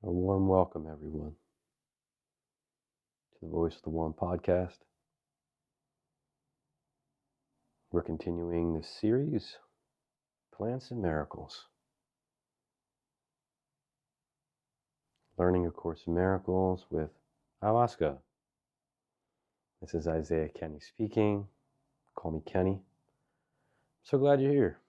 A warm welcome, everyone, to the Voice of the One podcast. We're continuing this series, Plants and Miracles. Learning A Course in Miracles with Ayahuasca. This is Isaiah-Kenney speaking. Call me Kenny. I'm so glad you're here.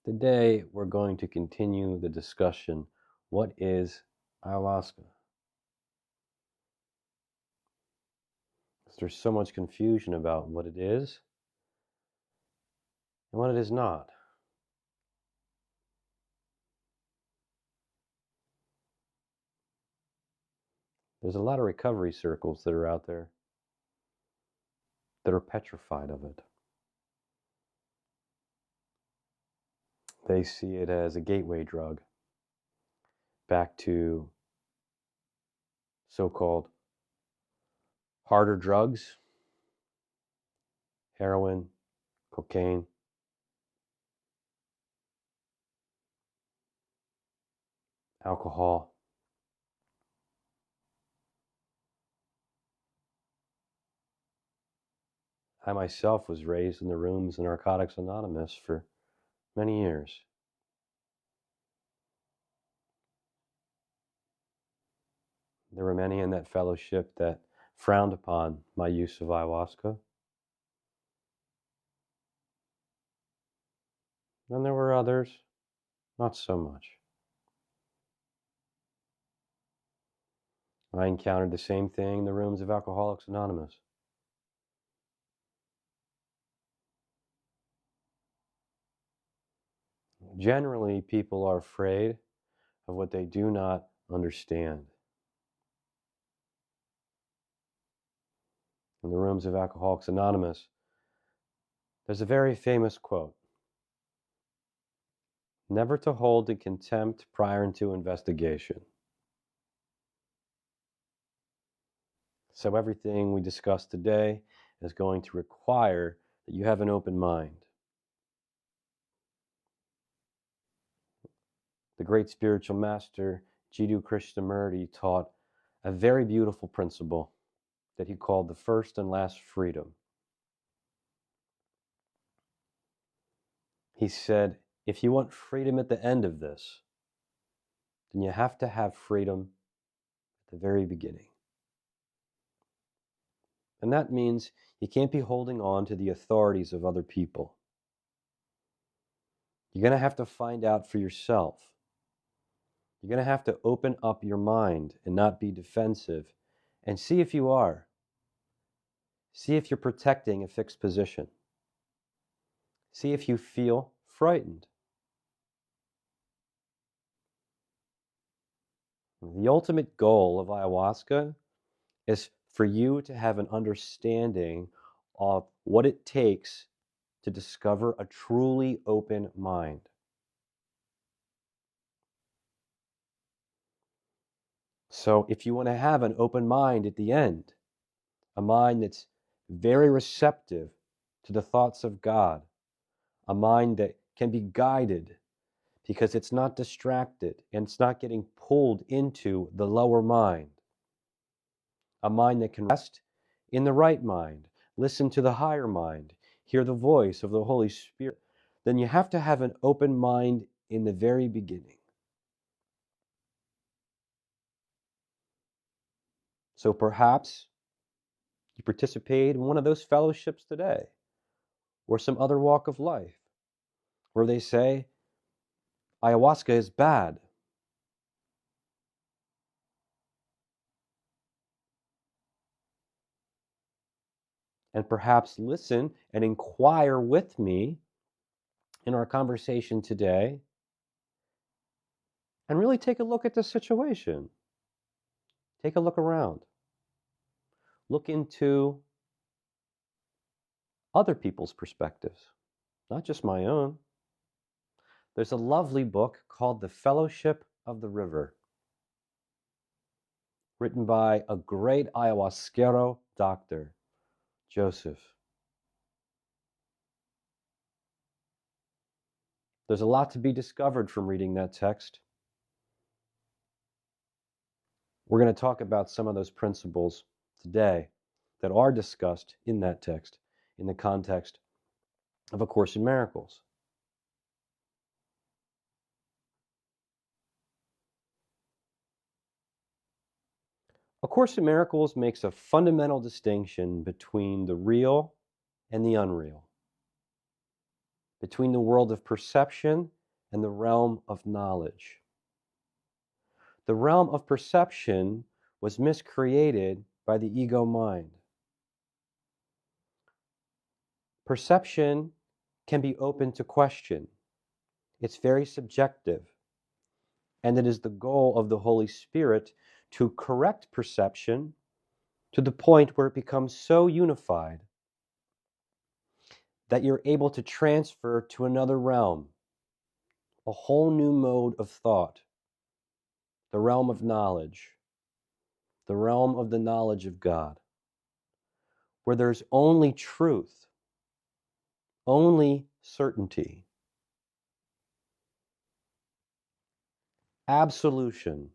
Today, we're going to continue the discussion. What is Ayahuasca? There's so much confusion about what it is and what it is not. There's a lot of recovery circles that are out there that are petrified of it. They see it as a gateway drug back to so-called harder drugs, heroin, cocaine, alcohol. I myself was raised in the rooms of Narcotics Anonymous for many years. There were many in that fellowship that frowned upon my use of ayahuasca. And there were others, not so much. I encountered the same thing in the rooms of Alcoholics Anonymous. Generally, people are afraid of what they do not understand. In the rooms of Alcoholics Anonymous, there's a very famous quote: never to hold in contempt prior to investigation. So everything we discuss today is going to require that you have an open mind. The great spiritual master, Jiddu Krishnamurti, taught a very beautiful principle that he called the first and last freedom. He said, if you want freedom at the end of this, then you have to have freedom at the very beginning. And that means you can't be holding on to the authorities of other people. You're going to have to find out for yourself. You're going to have to open up your mind and not be defensive and see if you are. See if you're protecting a fixed position. See if you feel frightened. The ultimate goal of ayahuasca is for you to have an understanding of what it takes to discover a truly open mind. So if you want to have an open mind at the end, a mind that's very receptive to the thoughts of God, a mind that can be guided because it's not distracted and it's not getting pulled into the lower mind, a mind that can rest in the right mind, listen to the higher mind, hear the voice of the Holy Spirit, then you have to have an open mind in the very beginning. So perhaps you participate in one of those fellowships today, or some other walk of life, where they say, ayahuasca is bad. And perhaps listen and inquire with me in our conversation today and really take a look at the situation. Take a look around. Look into other people's perspectives, not just my own. There's a lovely book called The Fellowship of the River, written by a great ayahuasquero doctor, Joseph. There's a lot to be discovered from reading that text. We're going to talk about some of those principles today that are discussed in that text in the context of A Course in Miracles. A Course in Miracles makes a fundamental distinction between the real and the unreal, between the world of perception and the realm of knowledge. The realm of perception was miscreated by the ego mind. Perception can be open to question. It's very subjective. And it is the goal of the Holy Spirit to correct perception to the point where it becomes so unified that you're able to transfer to another realm, a whole new mode of thought, the realm of knowledge, the realm of the knowledge of God, where there's only truth, only certainty, absolution,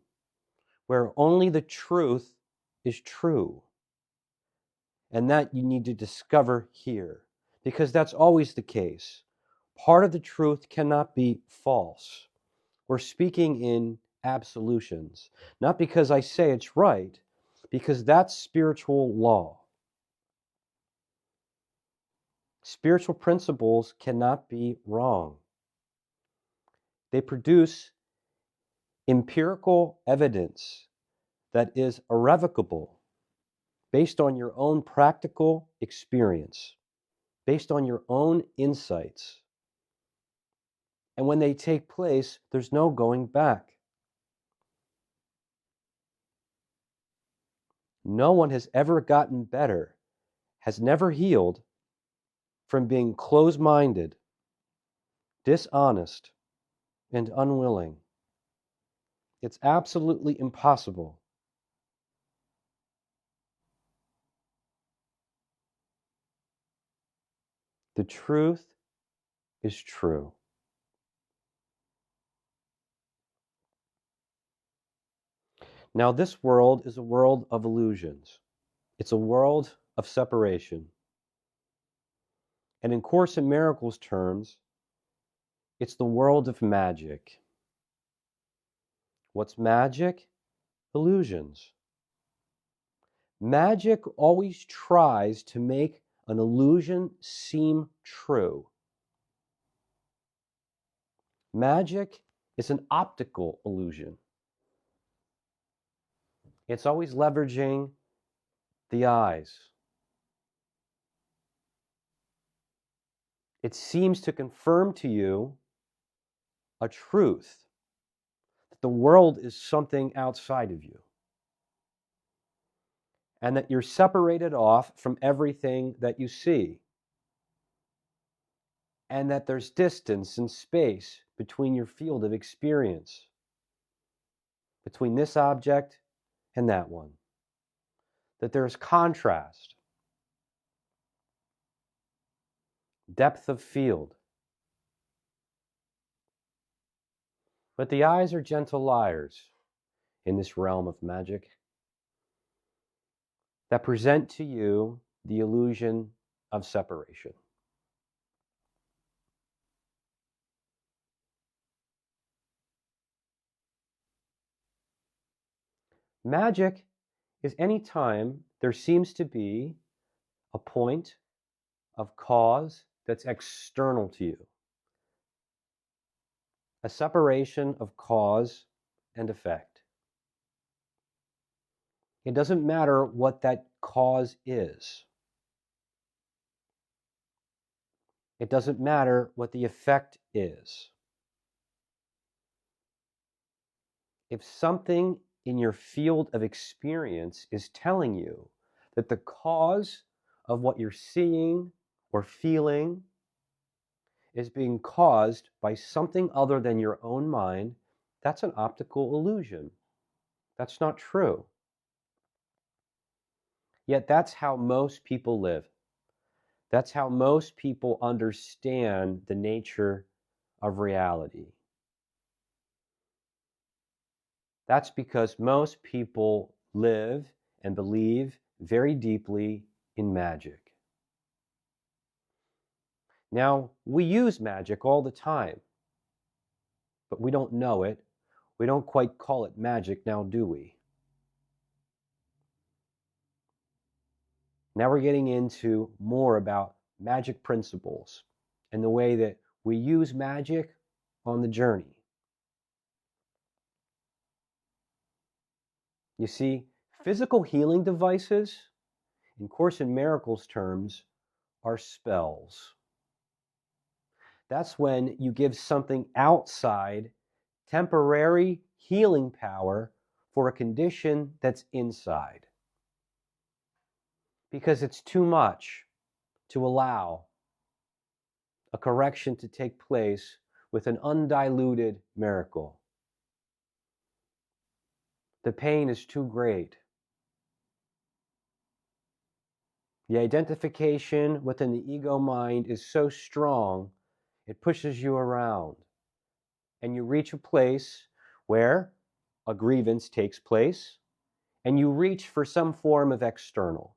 where only the truth is true. And that you need to discover here, because that's always the case. Part of the truth cannot be false. We're speaking in absolutions, not because I say it's right, because that's spiritual law. Spiritual principles cannot be wrong. They produce empirical evidence that is irrevocable, based on your own practical experience, based on your own insights. And when they take place, there's no going back. No one has ever gotten better, has never healed from being close-minded, dishonest, and unwilling. It's absolutely impossible. The truth is true. Now, this world is a world of illusions. It's a world of separation. And in Course in Miracles terms, it's the world of magic. What's magic? Illusions. Magic always tries to make an illusion seem true. Magic is an optical illusion. It's always leveraging the eyes. It seems to confirm to you a truth, that the world is something outside of you, and that you're separated off from everything that you see, and that there's distance and space between your field of experience, between this object and that one, that there's contrast, depth of field. But the eyes are gentle liars in this realm of magic that present to you the illusion of separation. Magic is any time there seems to be a point of cause that's external to you, a separation of cause and effect. It doesn't matter what that cause is. It doesn't matter what the effect is. If something in your field of experience is telling you that the cause of what you're seeing or feeling is being caused by something other than your own mind, that's an optical illusion. That's not true. Yet that's how most people live. That's how most people understand the nature of reality. That's because most people live and believe very deeply in magic. Now, we use magic all the time, but we don't know it. We don't quite call it magic now, do we? Now we're getting into more about magic principles and the way that we use magic on the journey. You see, physical healing devices, in Course in Miracles terms, are spells. That's when you give something outside temporary healing power for a condition that's inside. Because it's too much to allow a correction to take place with an undiluted miracle. The pain is too great. The identification within the ego mind is so strong, it pushes you around. And you reach a place where a grievance takes place, and you reach for some form of external.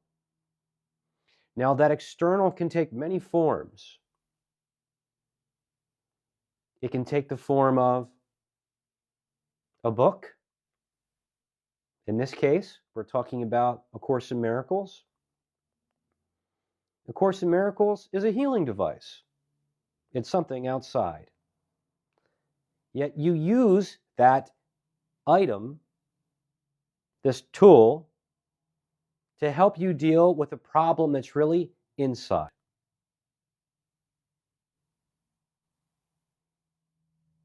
Now, that external can take many forms. It can take the form of a book. In this case, we're talking about A Course in Miracles. A Course in Miracles is a healing device. It's something outside. Yet you use that item, this tool, to help you deal with a problem that's really inside.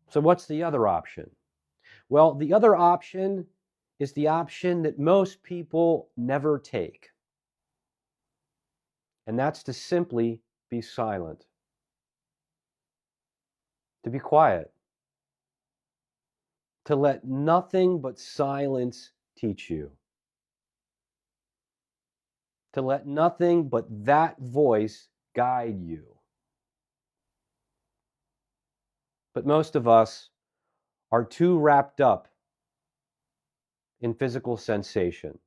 So what's the other option? Well, the other option is the option that most people never take. And that's to simply be silent. To be quiet. To let nothing but silence teach you. To let nothing but that voice guide you. But most of us are too wrapped up in physical sensation.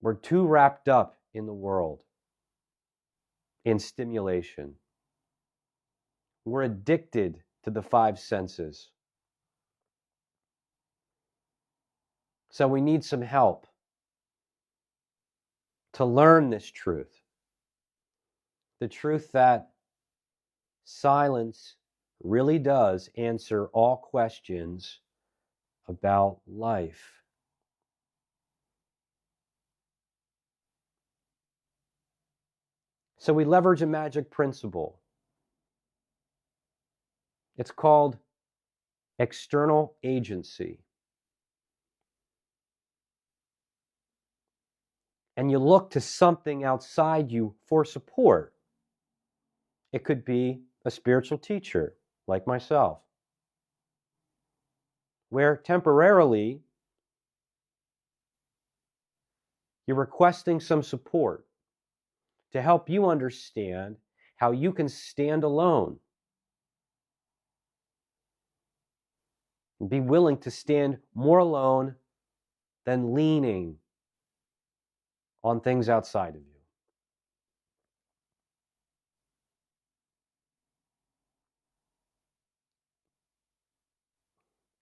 We're too wrapped up in the world, in stimulation. We're addicted to the five senses. So we need some help to learn this truth. The truth that silence really does answer all questions about life. So we leverage a magic principle. It's called external agency. And you look to something outside you for support. It could be a spiritual teacher, like myself, where temporarily you're requesting some support to help you understand how you can stand alone and be willing to stand more alone than leaning on things outside of you.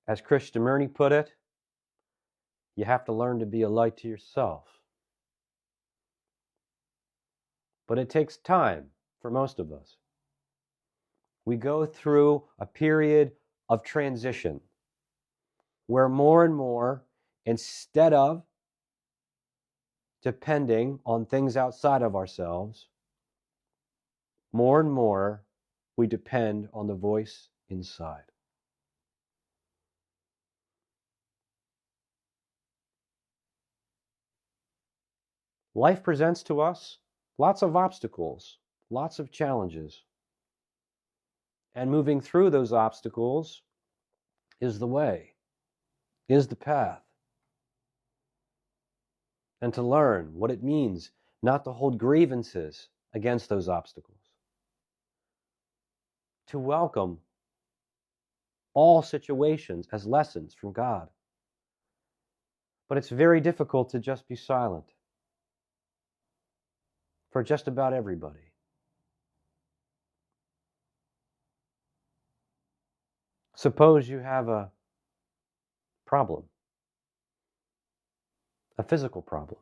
As Krishnamurti put it, you have to learn to be a light to yourself. But it takes time for most of us. We go through a period of transition where more and more, instead of depending on things outside of ourselves, more and more we depend on the voice inside. Life presents to us lots of obstacles, lots of challenges. And moving through those obstacles is the way, is the path. And to learn what it means not to hold grievances against those obstacles. to welcome all situations as lessons from God. But it's very difficult to just be silent for just about everybody. Suppose you have a problem, a physical problem,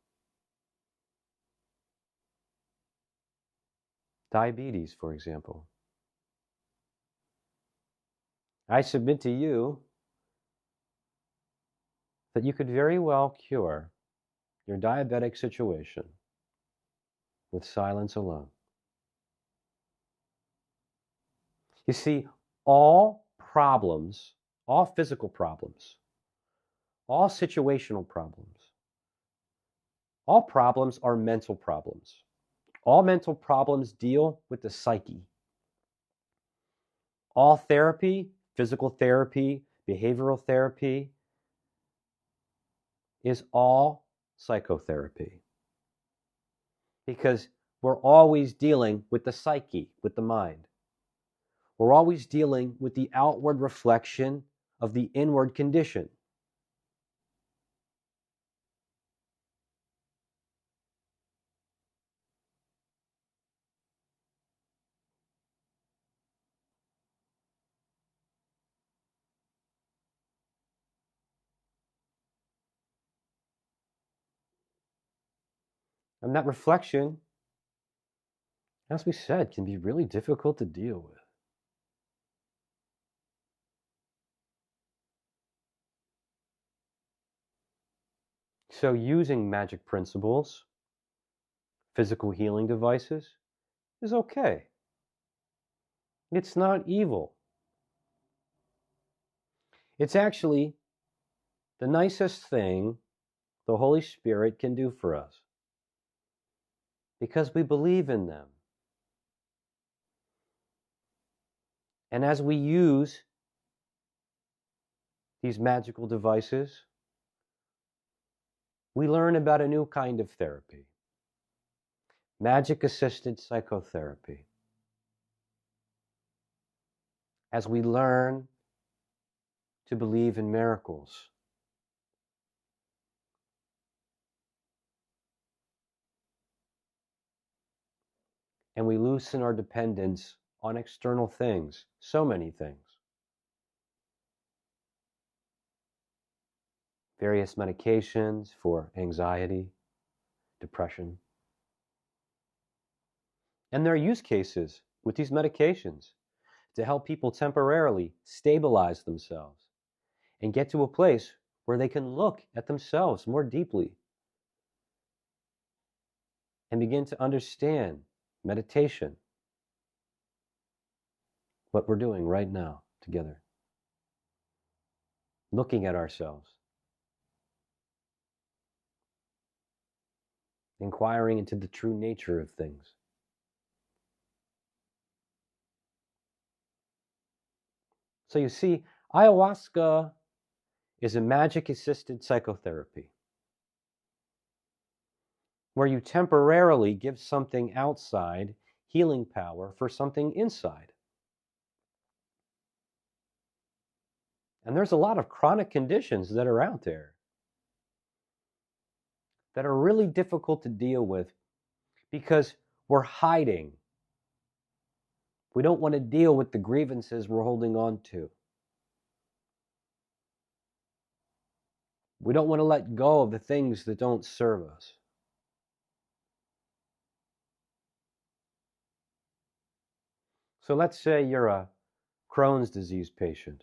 diabetes, for example. I submit to you that you could very well cure your diabetic situation with silence alone. You see, all problems, all physical problems, all situational problems, all problems are mental problems. All mental problems deal with the psyche. All therapy, physical therapy, behavioral therapy, is all psychotherapy. Because we're always dealing with the psyche, with the mind. We're always dealing with the outward reflection of the inward condition. And that reflection, as we said, can be really difficult to deal with. So using magic principles, physical healing devices, is okay. It's not evil. It's actually the nicest thing the Holy Spirit can do for us, because we believe in them. And as we use these magical devices, we learn about a new kind of therapy, magic-assisted psychotherapy. As we learn to believe in miracles, and we loosen our dependence on external things, so many things. Various medications for anxiety, depression. And there are use cases with these medications to help people temporarily stabilize themselves and get to a place where they can look at themselves more deeply and begin to understand meditation, what we're doing right now together, looking at ourselves, inquiring into the true nature of things. So you see, ayahuasca is a magic-assisted psychotherapy where you temporarily give something outside healing power for something inside. And there's a lot of chronic conditions that are out there that are really difficult to deal with because we're hiding. We don't want to deal with the grievances we're holding on to. We don't want to let go of the things that don't serve us. So let's say you're a Crohn's disease patient,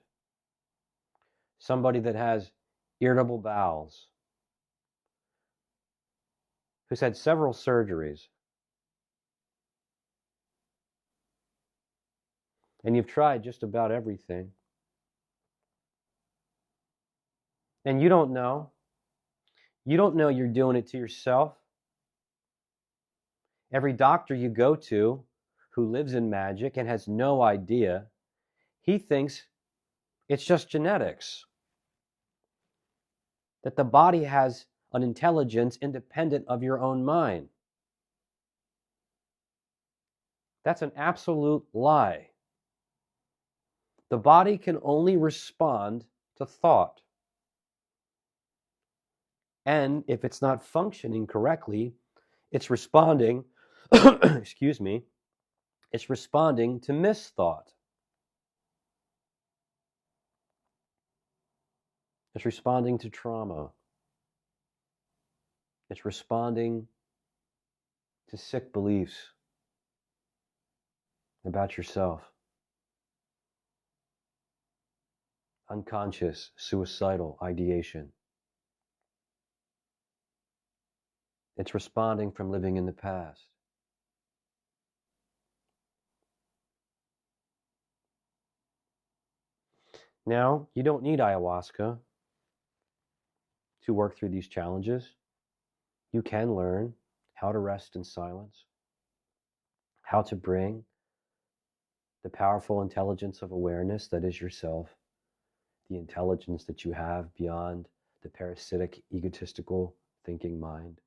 somebody that has irritable bowels, who's had several surgeries, and you've tried just about everything, and you don't know you're doing it to yourself. Every doctor you go to who lives in magic and has no idea, he thinks it's just genetics, that the body has an intelligence independent of your own mind. That's an absolute lie. The body can only respond to thought. And if it's not functioning correctly, it's responding, excuse me, it's responding to misthought. It's responding to trauma. It's responding to sick beliefs about yourself. Unconscious, suicidal ideation. It's responding from living in the past. Now, you don't need ayahuasca to work through these challenges. You can learn how to rest in silence, how to bring the powerful intelligence of awareness that is yourself, the intelligence that you have beyond the parasitic, egotistical thinking mind.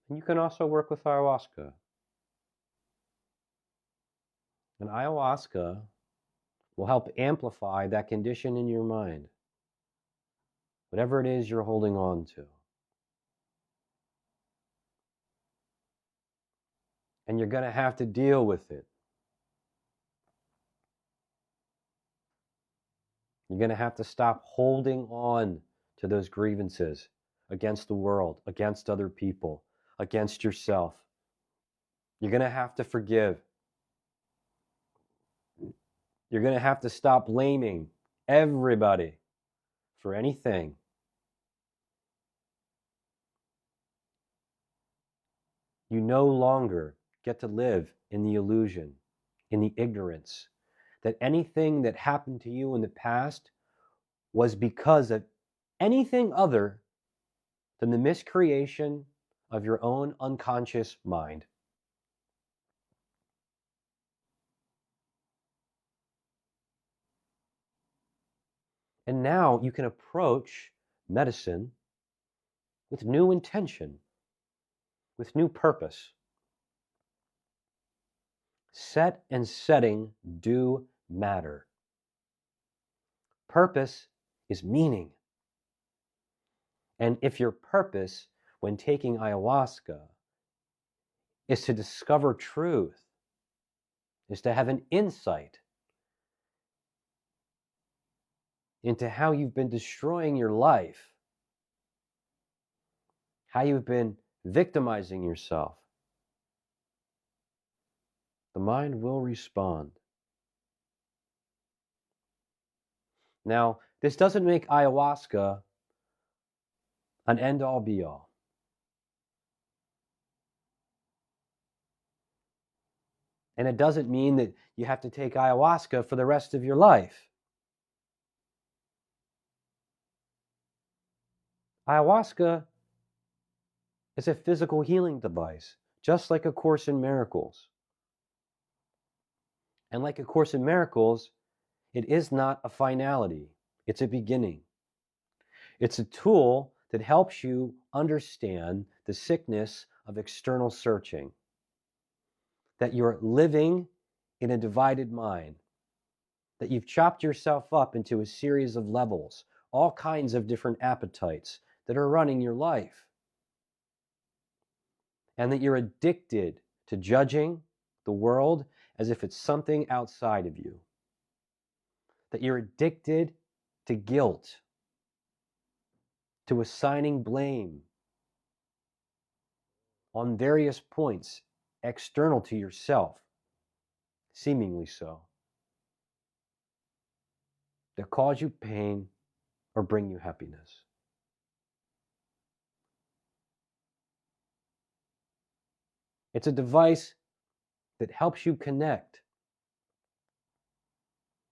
And you can also work with ayahuasca. And ayahuasca will help amplify that condition in your mind, whatever it is you're holding on to. And you're going to have to deal with it. You're going to have to stop holding on to those grievances against the world, against other people, against yourself. You're going to have to forgive. You're going to have to stop blaming everybody for anything. You no longer get to live in the illusion, in the ignorance, that anything that happened to you in the past was because of anything other than the miscreation of your own unconscious mind. And now you can approach medicine with new intention, with new purpose. Set and setting do matter. Purpose is meaning. And if your purpose when taking ayahuasca is to discover truth, is to have an insight into how you've been destroying your life, how you've been victimizing yourself, the mind will respond. Now, this doesn't make ayahuasca an end-all be-all. And it doesn't mean that you have to take ayahuasca for the rest of your life. Ayahuasca is a physical healing device, just like A Course in Miracles. And like A Course in Miracles, it is not a finality, it's a beginning. It's a tool that helps you understand the sickness of external searching, that you're living in a divided mind, that you've chopped yourself up into a series of levels, all kinds of different appetites that are running your life, and that you're addicted to judging the world as if it's something outside of you, that you're addicted to guilt, to assigning blame on various points external to yourself, seemingly so, that cause you pain or bring you happiness. It's a device that helps you connect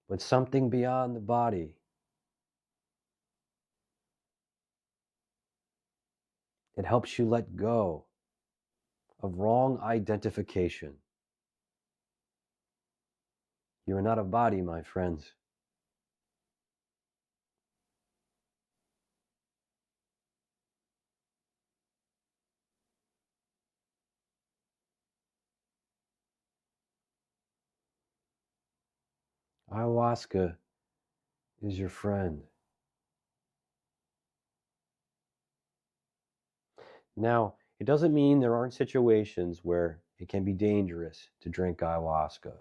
with something beyond the body. It helps you let go of wrong identification. You are not a body, my friends. Ayahuasca is your friend. Now, it doesn't mean there aren't situations where it can be dangerous to drink ayahuasca.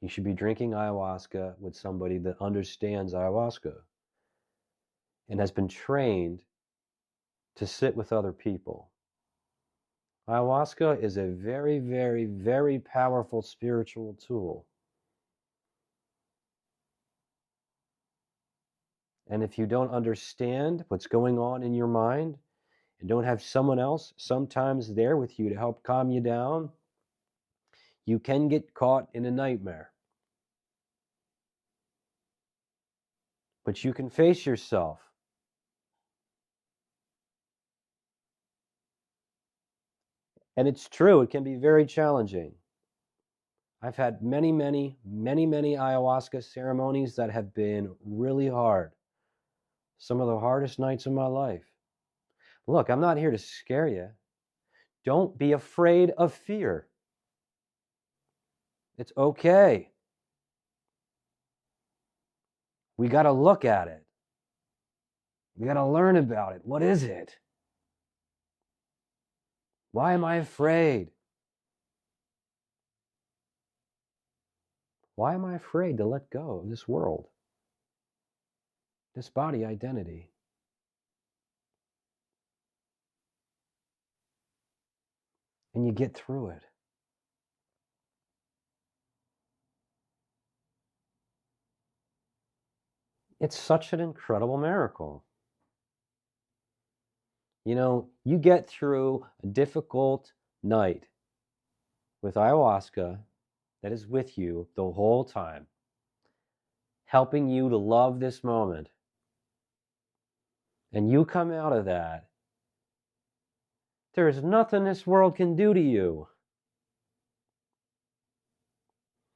You should be drinking ayahuasca with somebody that understands ayahuasca and has been trained to sit with other people. Ayahuasca is a very, very, very powerful spiritual tool. And if you don't understand what's going on in your mind and don't have someone else sometimes there with you to help calm you down, you can get caught in a nightmare. But you can face yourself. And it's true, it can be very challenging. I've had many, many, many, many ayahuasca ceremonies that have been really hard. Some of the hardest nights of my life. Look, I'm not here to scare you. Don't be afraid of fear. It's okay. We got to look at it. We got to learn about it. What is it? Why am I afraid? Why am I afraid to let go of this world? This body identity? And you get through it. It's such an incredible miracle. You know, you get through a difficult night with ayahuasca that is with you the whole time, helping you to love this moment. And you come out of that, there's nothing this world can do to you.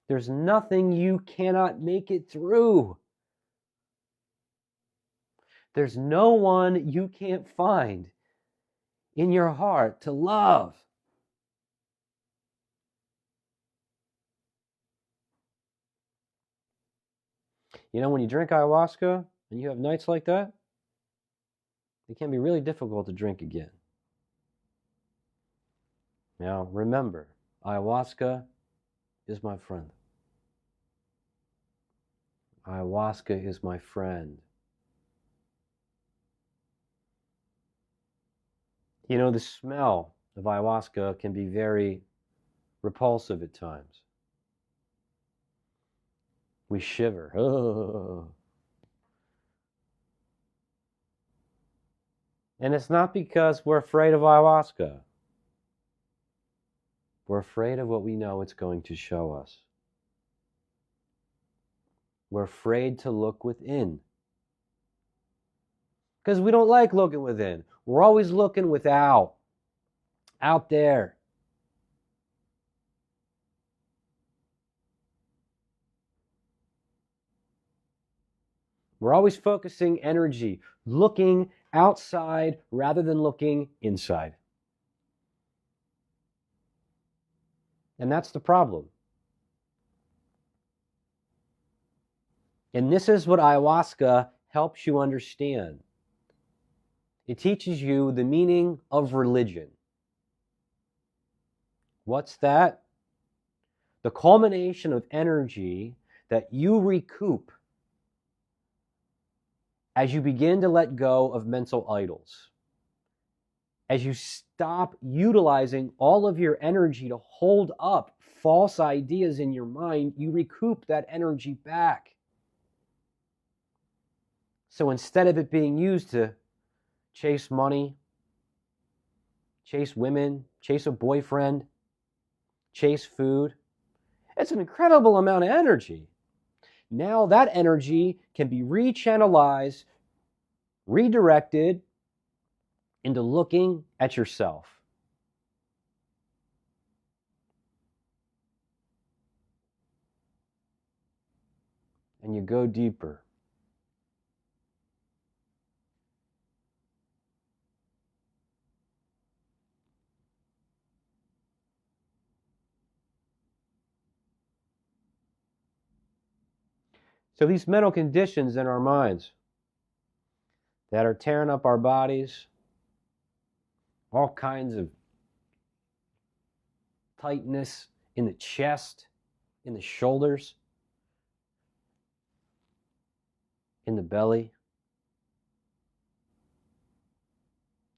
There's nothing you cannot make it through. There's no one you can't find in your heart to love. You know, when you drink ayahuasca and you have nights like that, it can be really difficult to drink again. Now, remember, ayahuasca is my friend. Ayahuasca is my friend. You know, the smell of ayahuasca can be very repulsive at times. We shiver. Oh. And it's not because we're afraid of ayahuasca. We're afraid of what we know it's going to show us. We're afraid to look within. Because we don't like looking within. We're always looking without, out there. We're always focusing energy, looking outside rather than looking inside. And that's the problem. And this is what ayahuasca helps you understand. It teaches you the meaning of religion. What's that? The culmination of energy that you recoup as you begin to let go of mental idols. As you stop utilizing all of your energy to hold up false ideas in your mind, you recoup that energy back. So instead of it being used to chase money, chase women, chase a boyfriend, chase food, it's an incredible amount of energy. Now that energy can be rechannelized, redirected into looking at yourself. And you go deeper. So these mental conditions in our minds that are tearing up our bodies, all kinds of tightness in the chest, in the shoulders, in the belly.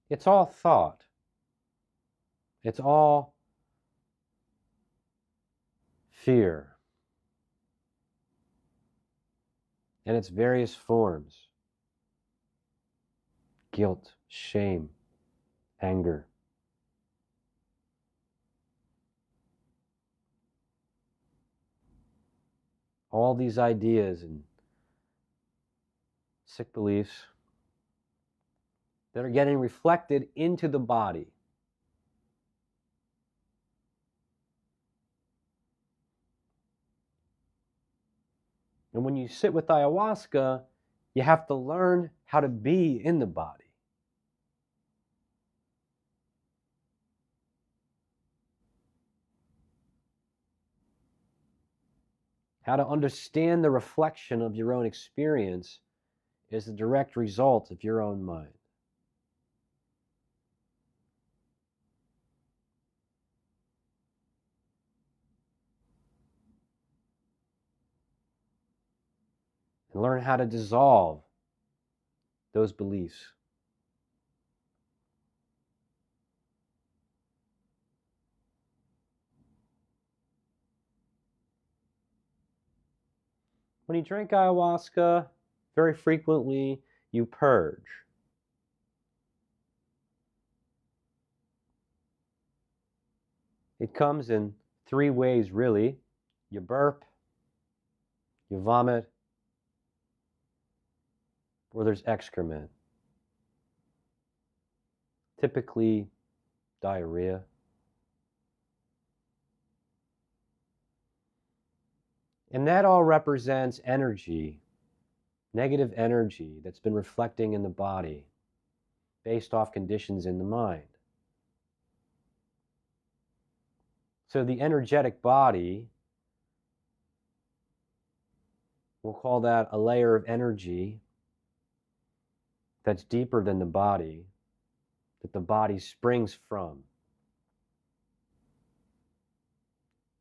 It's all thought. It's all fear. And its various forms. Guilt, shame, anger. All these ideas and sick beliefs that are getting reflected into the body. And when you sit with ayahuasca, you have to learn how to be in the body. How to understand the reflection of your own experience is the direct result of your own mind. And learn how to dissolve those beliefs. When you drink ayahuasca, very frequently you purge. It comes in three ways, really. You burp, you vomit, or there's excrement. Typically, diarrhea. And that all represents energy, negative energy that's been reflecting in the body based off conditions in the mind. So the energetic body, we'll call that a layer of energy that's deeper than the body, that the body springs from,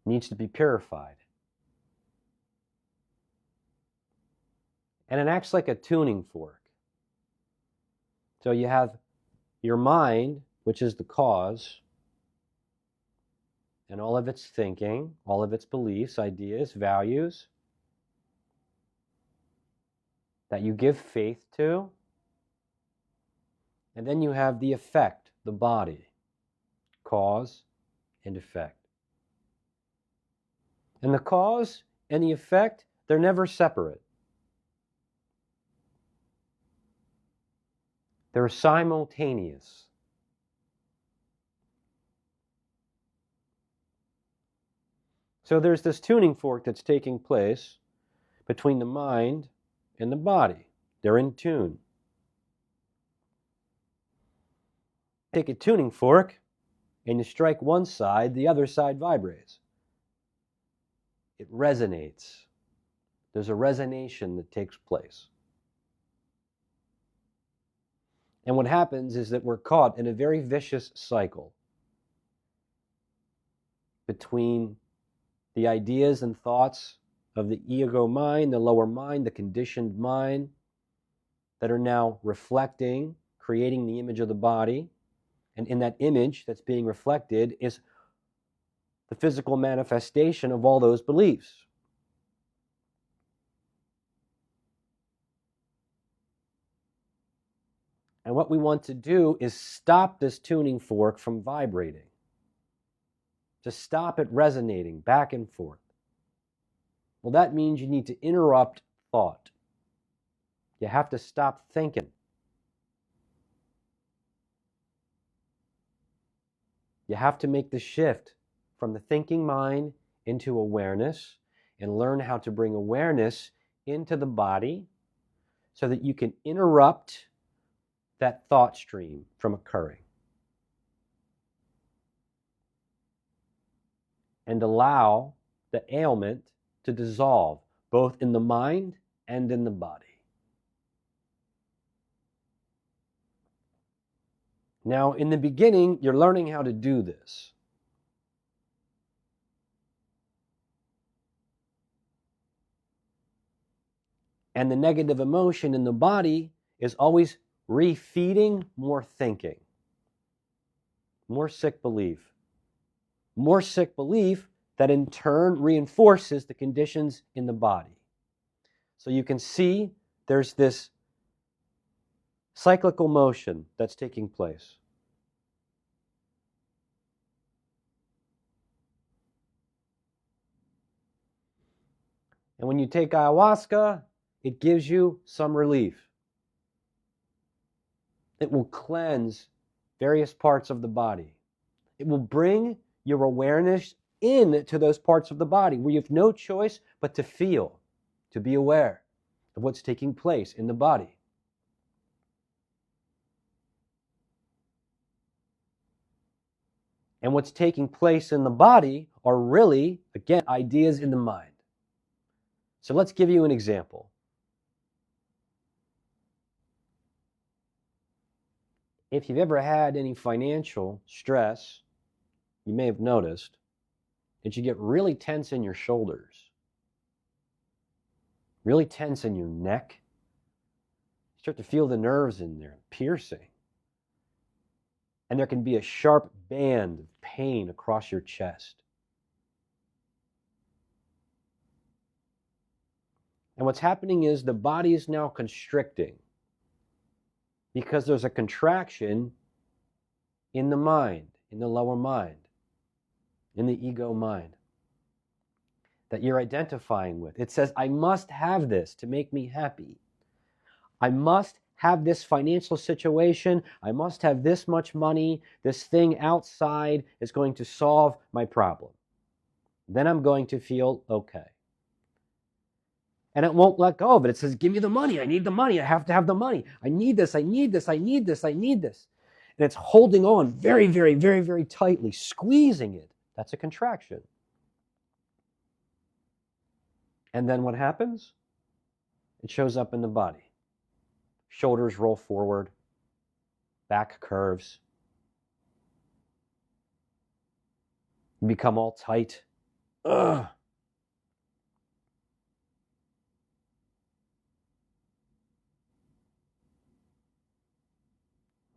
needs to be purified. And it acts like a tuning fork. So you have your mind, which is the cause, and all of its thinking, all of its beliefs, ideas, values that you give faith to. And then you have the effect, the body, cause and effect. And the cause and the effect, they're never separate. They're simultaneous. So there's this tuning fork that's taking place between the mind and the body. They're in tune. Take a tuning fork and you strike one side, the other side vibrates. It resonates. There's a resonation that takes place. And what happens is that we're caught in a very vicious cycle between the ideas and thoughts of the ego mind, the lower mind, the conditioned mind, that are now reflecting, creating the image of the body. And in that image that's being reflected is the physical manifestation of all those beliefs. And what we want to do is stop this tuning fork from vibrating. To stop it resonating back and forth. Well, that means you need to interrupt thought. You have to stop thinking. You have to make the shift from the thinking mind into awareness and learn how to bring awareness into the body so that you can interrupt that thought stream from occurring. And allow the ailment to dissolve, both in the mind and in the body. Now, in the beginning, you're learning how to do this. And the negative emotion in the body is always refeeding more thinking, more sick belief that in turn reinforces the conditions in the body. So you can see there's this cyclical motion that's taking place. And when you take ayahuasca, it gives you some relief. It will cleanse various parts of the body. It will bring your awareness into those parts of the body where you have no choice but to feel, to be aware of what's taking place in the body. And what's taking place in the body are really, again, ideas in the mind. So let's give you an example. If you've ever had any financial stress, you may have noticed that you get really tense in your shoulders, really tense in your neck. You start to feel the nerves in there piercing. And there can be a sharp band of pain across your chest. And what's happening is the body is now constricting because there's a contraction in the mind, in the lower mind, in the ego mind that you're identifying with. It says, I must have this to make me happy. I must have this financial situation. I must have this much money. This thing outside is going to solve my problem. Then I'm going to feel okay. And it won't let go of it. It says, give me the money. I need the money. I have to have the money. I need this. I need this. I need this. I need this. And it's holding on very, very, very, very tightly, squeezing it. That's a contraction. And then what happens? It shows up in the body. Shoulders roll forward, back curves. You become all tight. Ugh.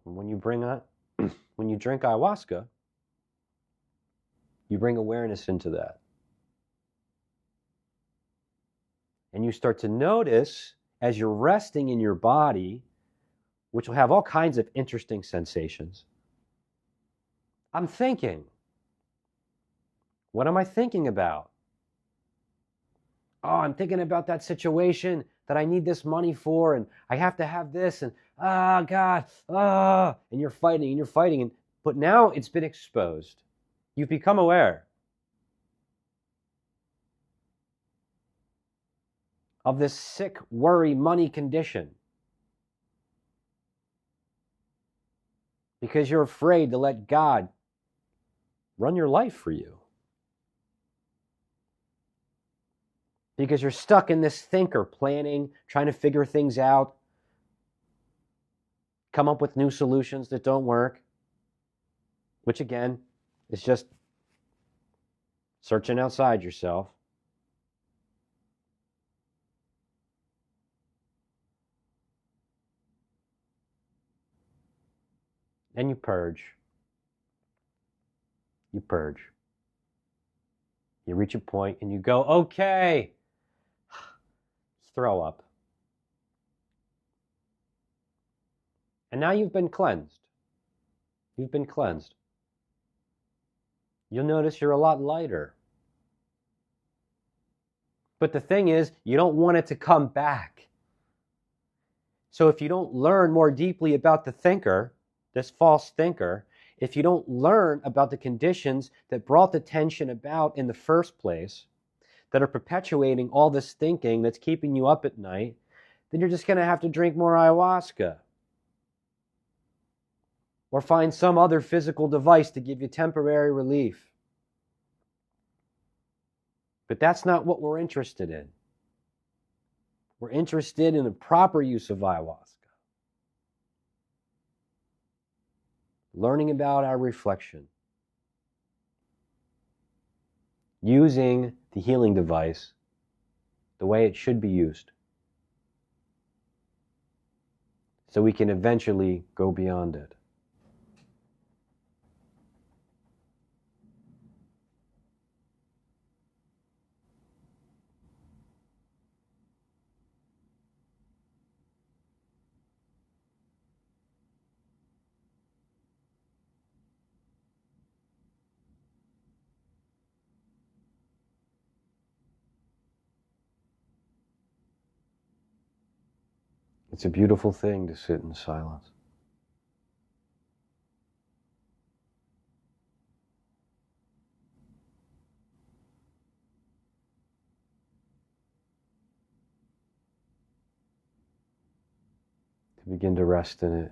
When you drink ayahuasca, you bring awareness into that. And you start to notice as you're resting in your body, which will have all kinds of interesting sensations. I'm thinking. What am I thinking about? Oh, I'm thinking about that situation that I need this money for, and I have to have this, and God, and you're fighting, but now it's been exposed. You've become aware of this sick, worry, money condition because you're afraid to let God run your life for you. Because you're stuck in this thinker, planning, trying to figure things out, come up with new solutions that don't work, which again is just searching outside yourself. And you purge. You purge. You reach a point and you go, okay, throw up. And now you've been cleansed. You've been cleansed. You'll notice you're a lot lighter. But the thing is, you don't want it to come back. So if you don't learn more deeply about the thinker, this false thinker, if you don't learn about the conditions that brought the tension about in the first place, that are perpetuating all this thinking that's keeping you up at night, then you're just going to have to drink more ayahuasca. Or find some other physical device to give you temporary relief. But that's not what we're interested in. We're interested in the proper use of ayahuasca. Learning about our reflection. Using the healing device the way it should be used. So we can eventually go beyond it. It's a beautiful thing to sit in silence. To begin to rest in it.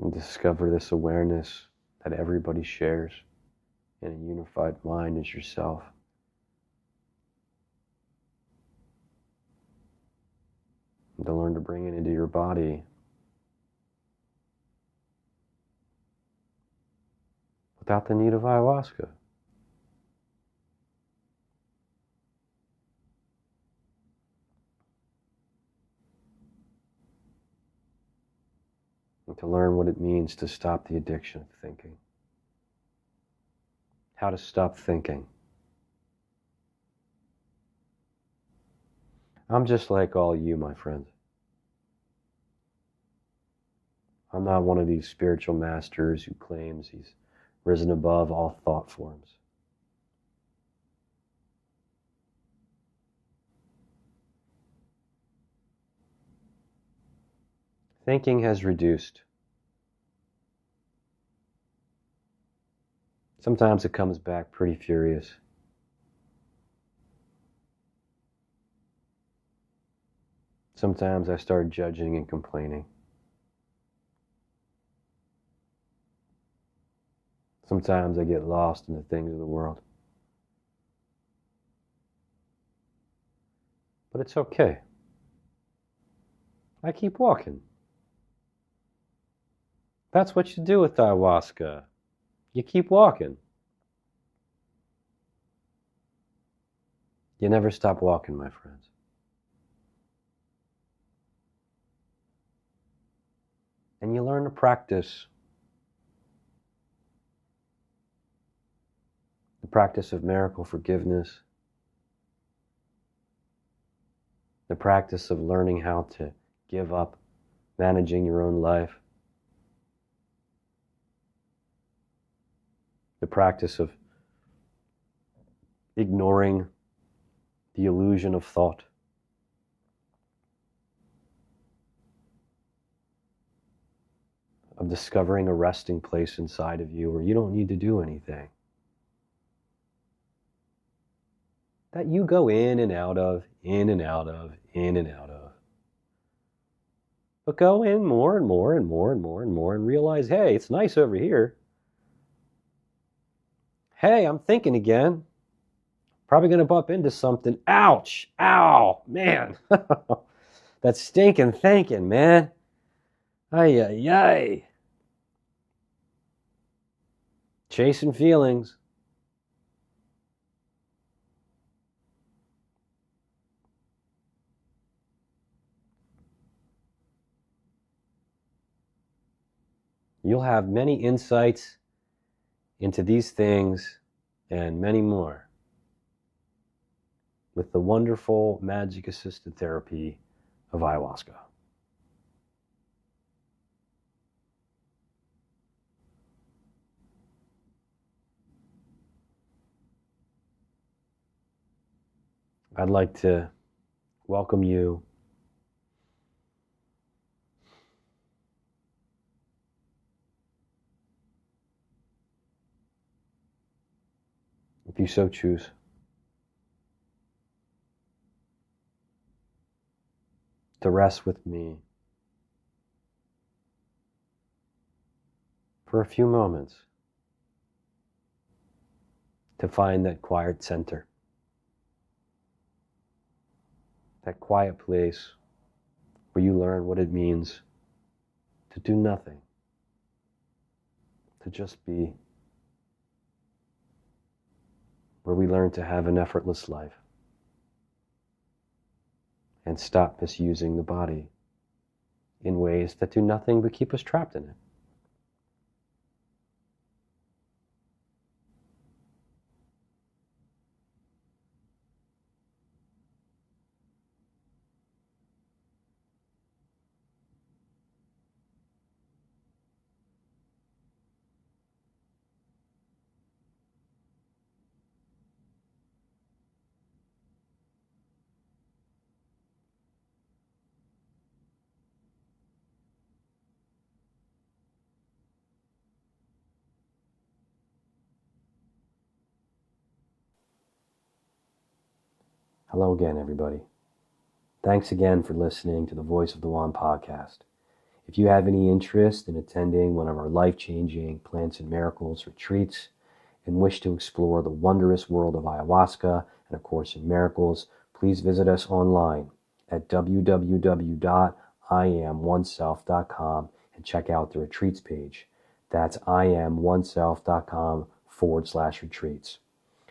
And discover this awareness that everybody shares in a unified mind as yourself. And to learn to bring it into your body without the need of ayahuasca. And to learn what it means to stop the addiction of thinking. How to stop thinking. I'm just like all you, my friends. I'm not one of these spiritual masters who claims he's risen above all thought forms. Thinking has reduced. Sometimes it comes back pretty furious. Sometimes I start judging and complaining. Sometimes I get lost in the things of the world. But it's okay. I keep walking. That's what you do with ayahuasca. You keep walking. You never stop walking, my friends. And you learn to practice. The practice of miracle forgiveness. The practice of learning how to give up managing your own life. The practice of ignoring the illusion of thought. Of discovering a resting place inside of you where you don't need to do anything. That you go in and out of, in and out of, in and out of. But go in more and more and more and more and more and realize, hey, it's nice over here. Hey, I'm thinking again. Probably going to bump into something. Ouch! Ow! Man! That's stinking thinking, man. Ay, ay, ay. Chasing feelings. You'll have many insights into these things and many more with the wonderful magic-assisted therapy of ayahuasca. I'd like to welcome you if you so choose. To rest with me for a few moments. To find that quiet center. that quiet place where you learn what it means to do nothing, to just be, where we learn to have an effortless life and stop misusing the body in ways that do nothing but keep us trapped in it. Hello again, everybody. Thanks again for listening to the Voice of the One podcast. If you have any interest in attending one of our life-changing Plants and Miracles retreats and wish to explore the wondrous world of Ayahuasca and A Course in Miracles, please visit us online at www.iamoneself.com and check out the retreats page. That's iamoneself.com/retreats.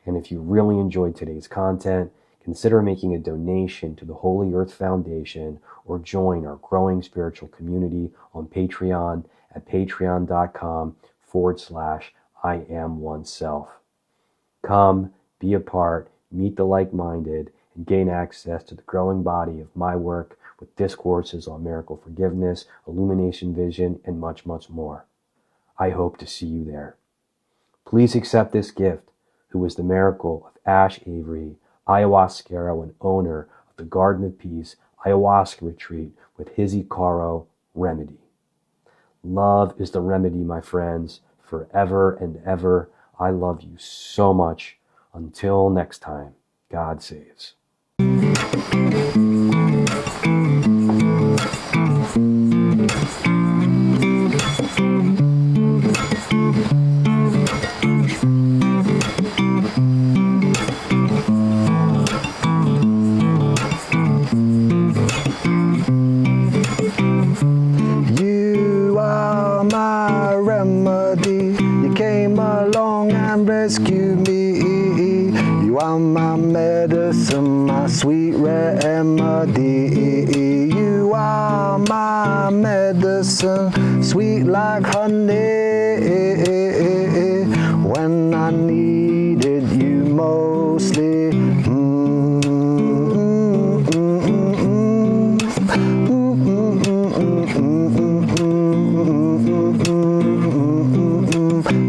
And if you really enjoyed today's content, consider making a donation to the Holy Earth Foundation or join our growing spiritual community on Patreon at patreon.com/iamoneself. Come, be a part, meet the like-minded, and gain access to the growing body of my work with discourses on miracle forgiveness, illumination vision, and much, much more. I hope to see you there. Please accept this gift, who is the miracle of Ash Avery, Ayahuasquero and owner of the Garden of Peace Ayahuasca Retreat with his Icaro remedy. Love is the remedy, my friends, forever and ever. I love you so much. Until next time, God saves. Rescue me, you are my medicine, my sweet remedy. You are my medicine, sweet like honey. When I needed you mostly.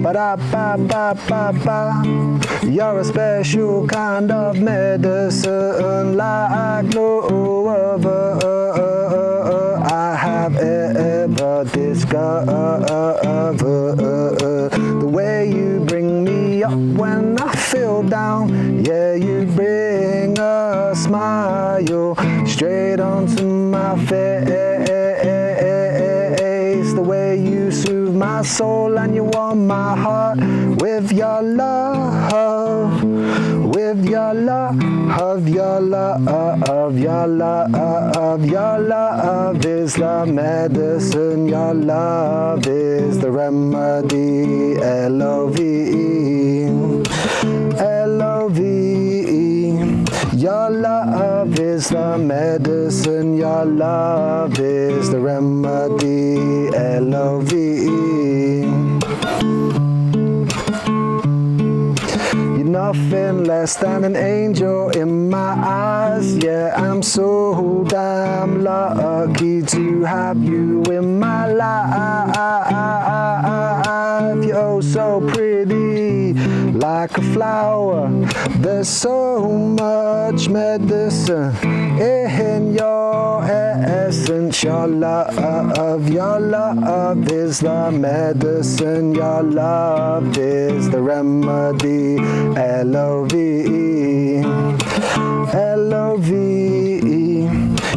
Ba-da-ba-ba-ba-ba. You're a special kind of medicine like no other I have ever discovered. The way you bring me up when I feel down, yeah, you bring a smile straight onto my face. The way you soothe my soul and you warm my heart with your love, with your love, your love, your love, your love is the medicine, your love is the remedy. L-O-V-E, L-O-V-E. Your love is the medicine, your love is the remedy. L-O-V-E. You're nothing less than an angel in my eyes. Yeah, I'm so damn lucky to have you in my life. You're oh so pretty, like a flower. There's so much medicine in your essence. Your love is the medicine. Your love is the remedy. L-O-V-E, L-O-V-E.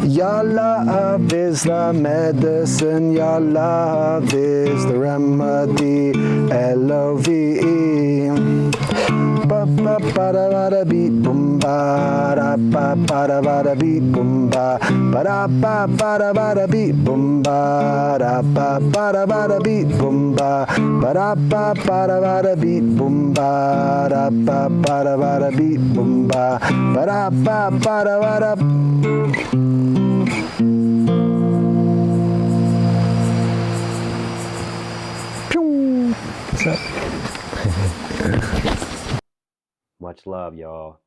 Your love is the medicine. Your love is the remedy. L-O-V-E. ba da ba da beat boom ba da ba da beat boom ba da ba da beat boom ba da ba da beat boom ba da ba da beat boom ba da ba da beat boom ba da ba da What's up? Much love, y'all.